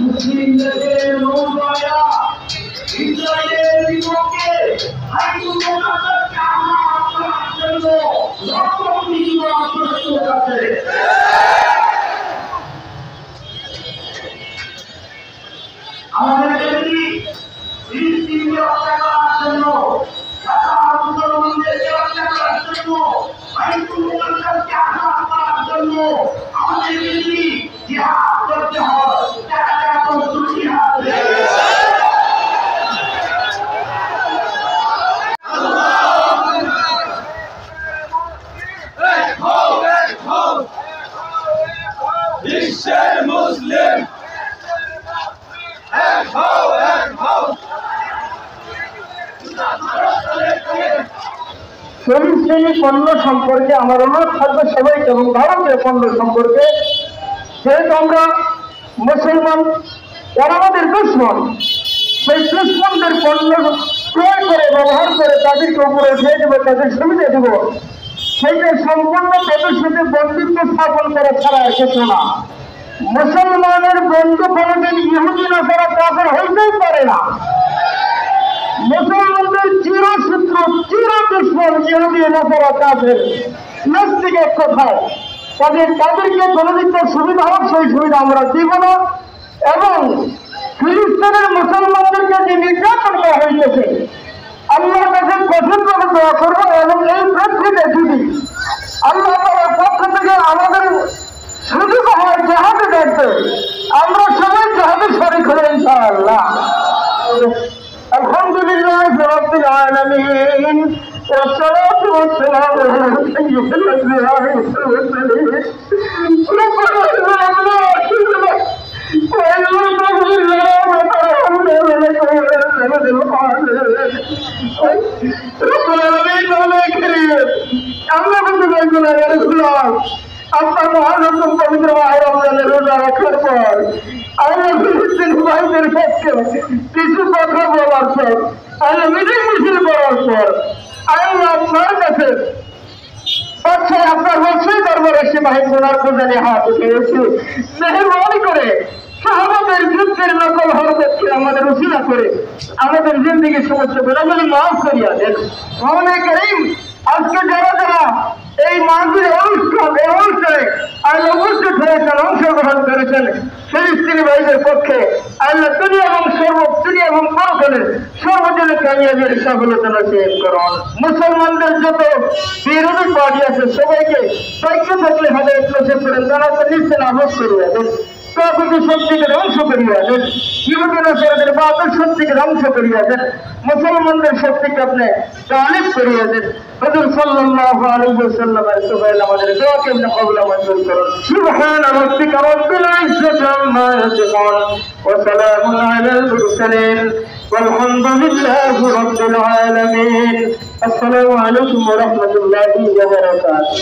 মুসলিমদের নৌবায়া ইসরায়েলের বিপক্ষে আইনগতকে আঘাত করার জন্য লক্ষ্য নির্মাণ প্রস্তুত আছে। আমাদের দেশটি ফিলিস্তিনকে হত্যা করার জন্য মুসলমানদেরকে হত্যা করার জন্য আইনগতকে আঘাত করার জন্য আমাদের দেশটি জিহাদ করতে হয়। প্রস্তুতি আছে। বিশ্বের মুসলিম ফিলিস্তিনি পণ্য সম্পর্কে আমার অনুরোধ থাকবে সবাইকে এবং ভারতের পণ্য সম্পর্কে, যেহেতু আমরা মুসলমান যারা আমাদের দুশ্মন, সেই দুশ্মনদের পণ্য ক্রয় করে ব্যবহার করে তাদেরকে উপরে উঠিয়ে দেবো, তাদের সুবিধা দেব, সেইটা সম্পূর্ণ তাদের সাথে বন্ধুত্ব স্থাপন করা ছাড়া আর কিছু না। মুসলমানের বন্ধু কোনোদিন ইহুদি না করা কাফের হইতেই পারে না। মুসলমানদের চিরশত্রু চির দুশ্মন ইহুদি না করা কাফের, নাস্তিক এক কথায়। তাদেরকে কোনোদিন সুবিধা হোক সেই সুবিধা আমরা দিব না। এবং ফিলিস্তিনের মুসলমানদেরকে যে নির্যাতন করা হইতেছে, আল্লাহর কাছে কঠোরভাবে দোয়া করবো। এবং এই প্রেক্ষিতে যদি আল্লাহ তাআলার পক্ষ থেকে আমাদের সুযোগ হয় জাহাজে দেখতে, আমরা সবাই জাহাজে শরীক হই ইনশাআল্লাহ। আলহামদুলিল্লাহ রাব্বিল আলামিন والصلاة والسلام على سيد الأنبياء والمرسلين ربنا ظلمنا أنفسنا وإن لم تغفر لنا وترحمنا لنكونن من الخاسرين ربنا آمين كريم আমরা কিন্তু বলবো না রাসূলুল্লাহ আপনার মহানতম পবিত্র মাহে রমজানের রোজা রাখার পর আমরা ফিলিস্তিন ভাইদের পক্ষে কিছু কথা বলার পর আমরা মিছিল করার পর আমরা আপনার কাছে আপনার বছরই দরবার এসে মাহির গোনার পূজারে হাত উঠেছি। মেহরবানি করে সাহাবাদের যুদ্ধের নকল হরকতকে আমাদের উশিলা করে আমাদের জিন্দেগির সমস্ত গুণাবলী মাফ করিয়া দেন। মওলা করিম, আজকে যারা যারা এই মাহফিল অনুষ্ঠানে আল্লাহ উপস্থিত হয়েছেন, অংশগ্রহণ করেছেন, ফিলিস্তিনি ভাইদের পক্ষে আল্লাহ দুনিয়া এবং পরকালের সর্বজনের কামিয়াবির সফলতা নসিব করুন। মুসলমানদের যত বিরোধী পার্টি আছে সবাইকে সৈক্য থাকলে হেদায়েত নসিব করেন, তারা তো নিশ্চয় নাফজ করিয়া দেন, তাদেরকে সত্যিকে ধ্বংস করিয়া দেন, ইহুদি নাসারাদের বাতিল সত্যিকে ধ্বংস করিয়া দেন, মুসলমানদের শক্তিকে আপনি গালিব করিয়া দেন। হুজুর সাল্লাল্লাহু আলাইহি ওয়াসাল্লামের সুবহান আমাদের দোয়াকে আপনি কবুল মঞ্জুর করুন। সুবহান রাব্বিকা রাব্বিল ইজ্জাতি আম্মা ইয়াসিফুন ওয়া সালামুন আলাল মুরসালিন ওয়ালহামদুলিল্লাহি রাব্বিল আলামিন। আসসালামু আলাইকুম ওয়া রাহমাতুল্লাহি ওয়া বারাকাতুহু।